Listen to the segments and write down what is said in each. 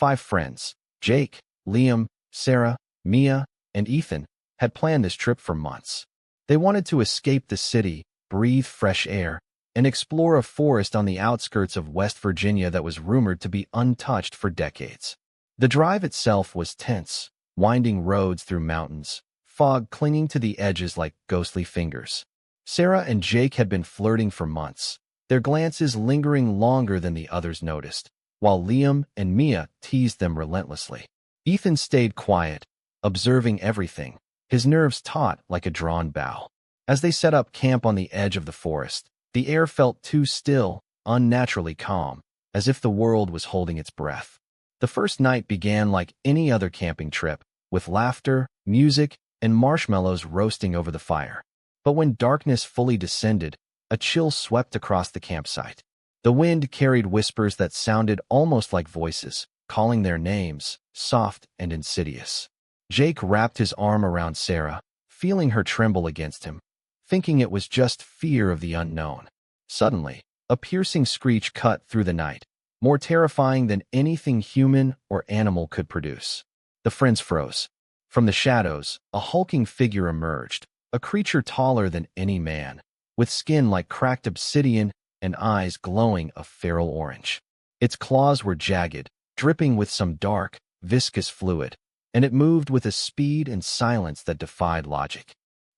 5 friends, Jake, Liam, Sarah, Mia, and Ethan, had planned this trip for months. They wanted to escape the city, breathe fresh air, and explore a forest on the outskirts of West Virginia that was rumored to be untouched for decades. The drive itself was tense, winding roads through mountains, fog clinging to the edges like ghostly fingers. Sarah and Jake had been flirting for months, their glances lingering longer than the others noticed, while Liam and Mia teased them relentlessly. Ethan stayed quiet, observing everything, his nerves taut like a drawn bow. As they set up camp on the edge of the forest, the air felt too still, unnaturally calm, as if the world was holding its breath. The first night began like any other camping trip, with laughter, music, and marshmallows roasting over the fire. But when darkness fully descended, a chill swept across the campsite. The wind carried whispers that sounded almost like voices, calling their names, soft and insidious. Jake wrapped his arm around Sarah, feeling her tremble against him, thinking it was just fear of the unknown. Suddenly, a piercing screech cut through the night, more terrifying than anything human or animal could produce. The friends froze. From the shadows, a hulking figure emerged, a creature taller than any man, with skin like cracked obsidian and eyes glowing a feral orange. Its claws were jagged, dripping with some dark, viscous fluid, and it moved with a speed and silence that defied logic.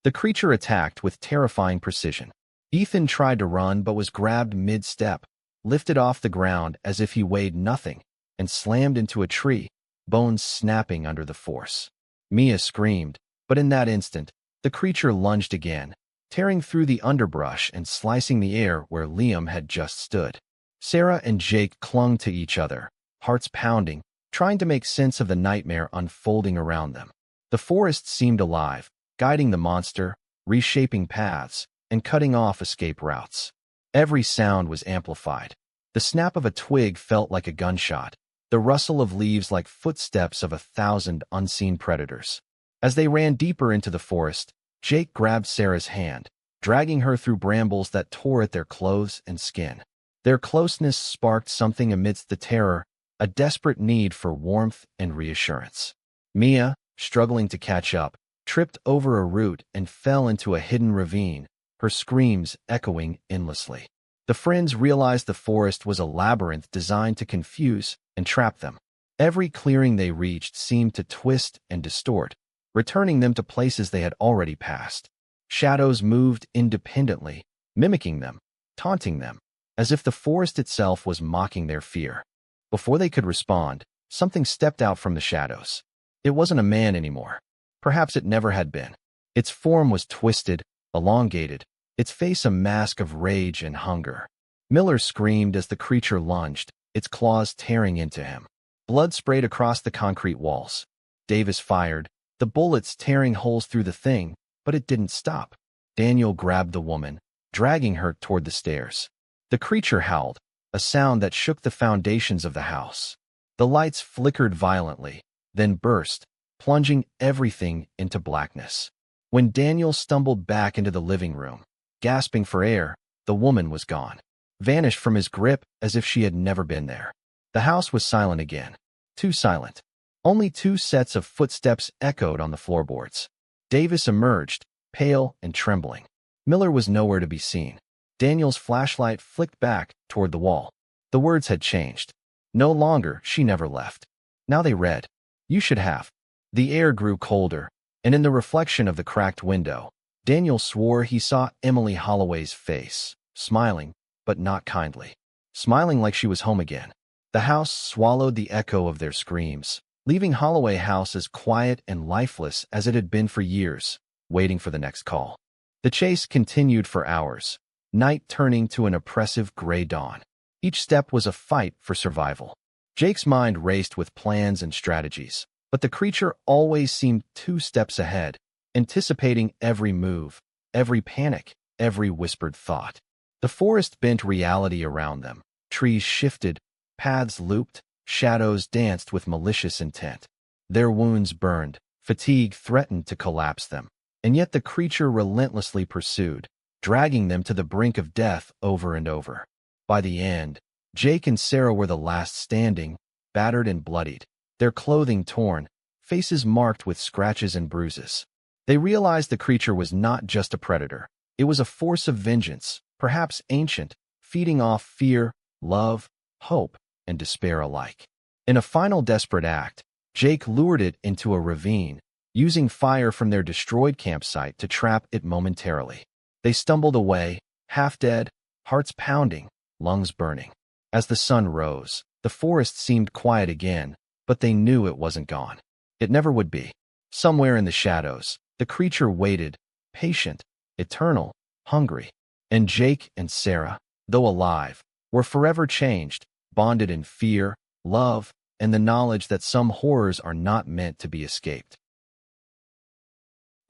The creature attacked with terrifying precision. Ethan tried to run but was grabbed mid-step, lifted off the ground as if he weighed nothing, and slammed into a tree, bones snapping under the force. Mia screamed, but in that instant, the creature lunged again, tearing through the underbrush and slicing the air where Liam had just stood. Sarah and Jake clung to each other, hearts pounding, trying to make sense of the nightmare unfolding around them. The forest seemed alive, guiding the monster, reshaping paths, and cutting off escape routes. Every sound was amplified. The snap of a twig felt like a gunshot, the rustle of leaves like footsteps of 1,000 unseen predators. As they ran deeper into the forest, Jake grabbed Sarah's hand, dragging her through brambles that tore at their clothes and skin. Their closeness sparked something amidst the terror, a desperate need for warmth and reassurance. Mia, struggling to catch up, tripped over a root and fell into a hidden ravine, her screams echoing endlessly. The friends realized the forest was a labyrinth designed to confuse and trap them. Every clearing they reached seemed to twist and distort, returning them to places they had already passed. Shadows moved independently, mimicking them, taunting them, as if the forest itself was mocking their fear. Before they could respond, something stepped out from the shadows. It wasn't a man anymore. Perhaps it never had been. Its form was twisted, elongated, its face a mask of rage and hunger. Miller screamed as the creature lunged, its claws tearing into him. Blood sprayed across the concrete walls. Davis fired, the bullets tearing holes through the thing, but it didn't stop. Daniel grabbed the woman, dragging her toward the stairs. The creature howled, a sound that shook the foundations of the house. The lights flickered violently, then burst, plunging everything into blackness. When Daniel stumbled back into the living room, gasping for air, the woman was gone, vanished from his grip as if she had never been there. The house was silent again, too silent. Only 2 sets of footsteps echoed on the floorboards. Davis emerged, pale and trembling. Miller was nowhere to be seen. Daniel's flashlight flicked back toward the wall. The words had changed. No longer, "She never left." Now they read, "You should have." The air grew colder, and in the reflection of the cracked window, Daniel swore he saw Emily Holloway's face, smiling, but not kindly. Smiling like she was home again. The house swallowed the echo of their screams, leaving Holloway House as quiet and lifeless as it had been for years, waiting for the next call. The chase continued for hours, night turning to an oppressive gray dawn. Each step was a fight for survival. Jake's mind raced with plans and strategies, but the creature always seemed 2 steps ahead, anticipating every move, every panic, every whispered thought. The forest bent reality around them. Trees shifted, paths looped, shadows danced with malicious intent. Their wounds burned, fatigue threatened to collapse them, and yet the creature relentlessly pursued, dragging them to the brink of death over and over. By the end, Jake and Sarah were the last standing, battered and bloodied, their clothing torn, faces marked with scratches and bruises. They realized the creature was not just a predator. It was a force of vengeance, perhaps ancient, feeding off fear, love, hope, and despair alike. In a final desperate act, Jake lured it into a ravine, using fire from their destroyed campsite to trap it momentarily. They stumbled away, half dead, hearts pounding, lungs burning. As the sun rose, the forest seemed quiet again, but they knew it wasn't gone. It never would be. Somewhere in the shadows, the creature waited, patient, eternal, hungry. And Jake and Sarah, though alive, were forever changed, bonded in fear, love, and the knowledge that some horrors are not meant to be escaped.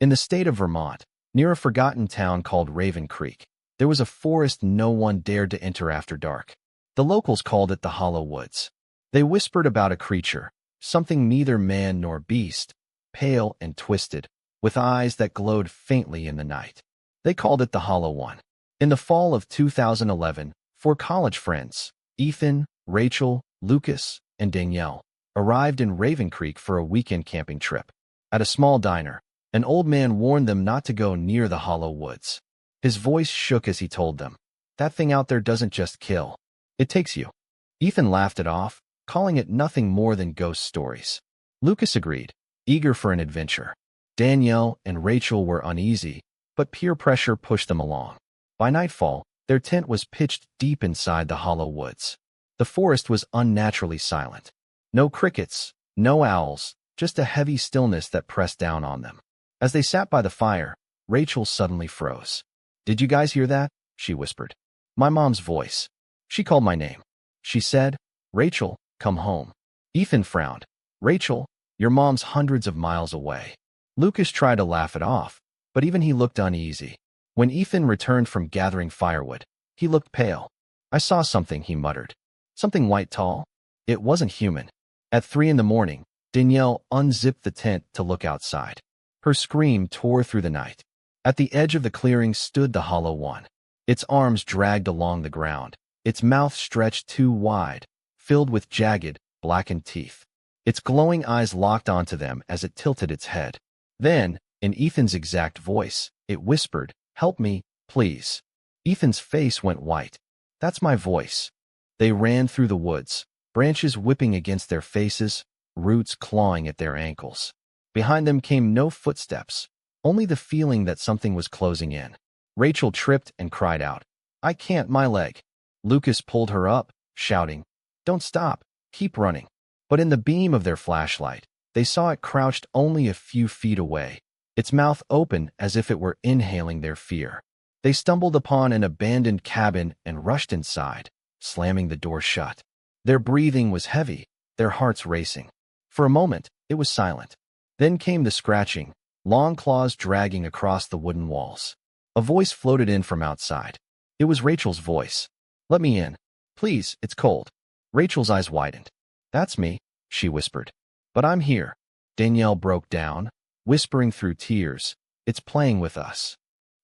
In the state of Vermont, near a forgotten town called Raven Creek, there was a forest no one dared to enter after dark. The locals called it the Hollow Woods. They whispered about a creature, something neither man nor beast, pale and twisted, with eyes that glowed faintly in the night. They called it the Hollow One. In the fall of 2011, 4 college friends, Ethan, Rachel, Lucas, and Danielle, arrived in Raven Creek for a weekend camping trip. At a small diner, an old man warned them not to go near the Hollow Woods. His voice shook as he told them, "That thing out there doesn't just kill. It takes you." Ethan laughed it off, calling it nothing more than ghost stories. Lucas agreed, eager for an adventure. Danielle and Rachel were uneasy, but peer pressure pushed them along. By nightfall, their tent was pitched deep inside the Hollow Woods. The forest was unnaturally silent. No crickets, no owls, just a heavy stillness that pressed down on them. As they sat by the fire, Rachel suddenly froze. "Did you guys hear that?" she whispered. "My mom's voice. She called my name. She said, 'Rachel, come home.'" Ethan frowned. "Rachel, your mom's hundreds of miles away." Lucas tried to laugh it off, but even he looked uneasy. When Ethan returned from gathering firewood, he looked pale. "I saw something," he muttered. "Something white tall. It wasn't human." At 3 a.m, Danielle unzipped the tent to look outside. Her scream tore through the night. At the edge of the clearing stood the Hollow One. Its arms dragged along the ground, its mouth stretched too wide, filled with jagged, blackened teeth. Its glowing eyes locked onto them as it tilted its head. Then, in Ethan's exact voice, it whispered, "Help me, please." Ethan's face went white. "That's my voice." They ran through the woods, branches whipping against their faces, roots clawing at their ankles. Behind them came no footsteps, only the feeling that something was closing in. Rachel tripped and cried out, "I can't, my leg." Lucas pulled her up, shouting, "Don't stop, keep running." But in the beam of their flashlight, they saw it crouched only a few feet away, its mouth open as if it were inhaling their fear. They stumbled upon an abandoned cabin and rushed inside, slamming the door shut. Their breathing was heavy, their hearts racing. For a moment, it was silent. Then came the scratching, long claws dragging across the wooden walls. A voice floated in from outside. It was Rachel's voice. "Let me in. Please, it's cold." Rachel's eyes widened. "That's me," she whispered. "But I'm here." Danielle broke down, whispering through tears, "It's playing with us."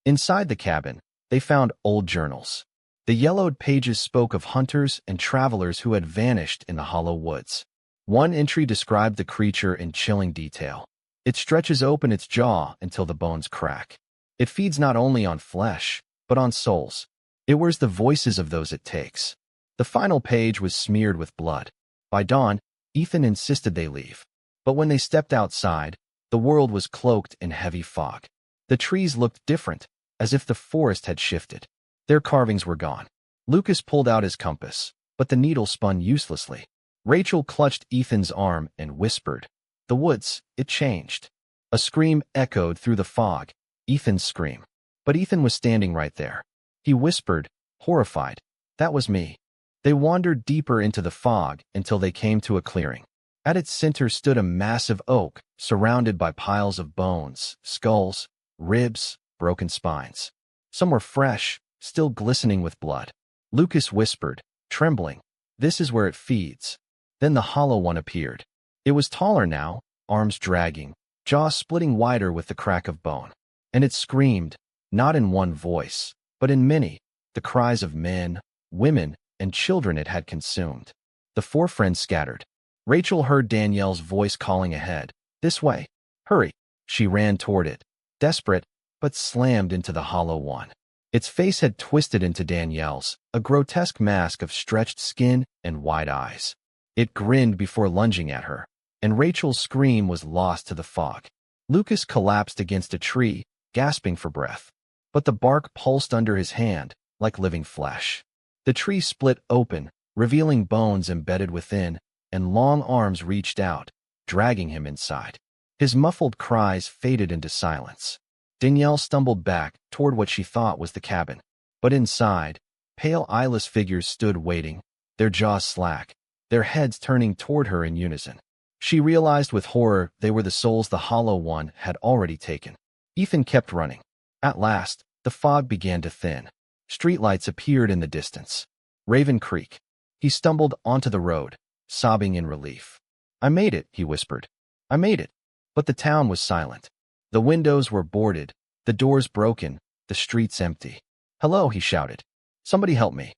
Inside the cabin, they found old journals. The yellowed pages spoke of hunters and travelers who had vanished in the Hollow Woods. One entry described the creature in chilling detail. "It stretches open its jaw until the bones crack. It feeds not only on flesh, but on souls. It wears the voices of those it takes." The final page was smeared with blood. By dawn, Ethan insisted they leave. But when they stepped outside, the world was cloaked in heavy fog. The trees looked different, as if the forest had shifted. Their carvings were gone. Lucas pulled out his compass, but the needle spun uselessly. Rachel clutched Ethan's arm and whispered, "The woods, it changed." A scream echoed through the fog, Ethan's scream. But Ethan was standing right there. He whispered, horrified, "That was me." They wandered deeper into the fog until they came to a clearing. At its center stood a massive oak, surrounded by piles of bones, skulls, ribs, broken spines. Some were fresh, still glistening with blood. Lucas whispered, trembling, "This is where it feeds." Then the Hollow One appeared. It was taller now, arms dragging, jaw splitting wider with the crack of bone. And it screamed, not in one voice, but in many, the cries of men, women, and children it had consumed. The 4 friends scattered. Rachel heard Danielle's voice calling ahead. This way. Hurry. She ran toward it, desperate, but slammed into the hollow one. Its face had twisted into Danielle's, a grotesque mask of stretched skin and wide eyes. It grinned before lunging at her, and Rachel's scream was lost to the fog. Lucas collapsed against a tree, gasping for breath. But the bark pulsed under his hand, like living flesh. The tree split open, revealing bones embedded within, and long arms reached out, dragging him inside. His muffled cries faded into silence. Danielle stumbled back toward what she thought was the cabin. But inside, pale eyeless figures stood waiting, their jaws slack, their heads turning toward her in unison. She realized with horror they were the souls the Hollow One had already taken. Ethan kept running. At last, the fog began to thin. Streetlights appeared in the distance. Raven Creek. He stumbled onto the road, sobbing in relief. I made it, he whispered. I made it. But the town was silent. The windows were boarded, the doors broken, the streets empty. Hello, he shouted. Somebody help me.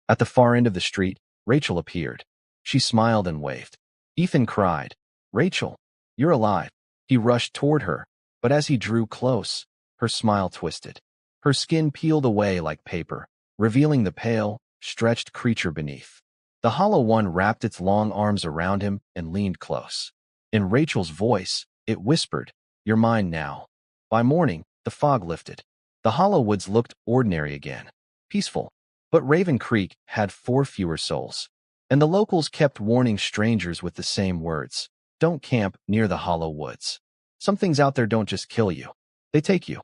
At the far end of the street, Rachel appeared. She smiled and waved. Ethan cried, Rachel, you're alive. He rushed toward her, but as he drew close, her smile twisted. Her skin peeled away like paper, revealing the pale, stretched creature beneath. The Hollow One wrapped its long arms around him and leaned close. In Rachel's voice, it whispered, You're mine now. By morning, the fog lifted. The Hollow Woods looked ordinary again, peaceful. But Raven Creek had 4 fewer souls. And the locals kept warning strangers with the same words. Don't camp near the Hollow Woods. Some things out there don't just kill you. They take you.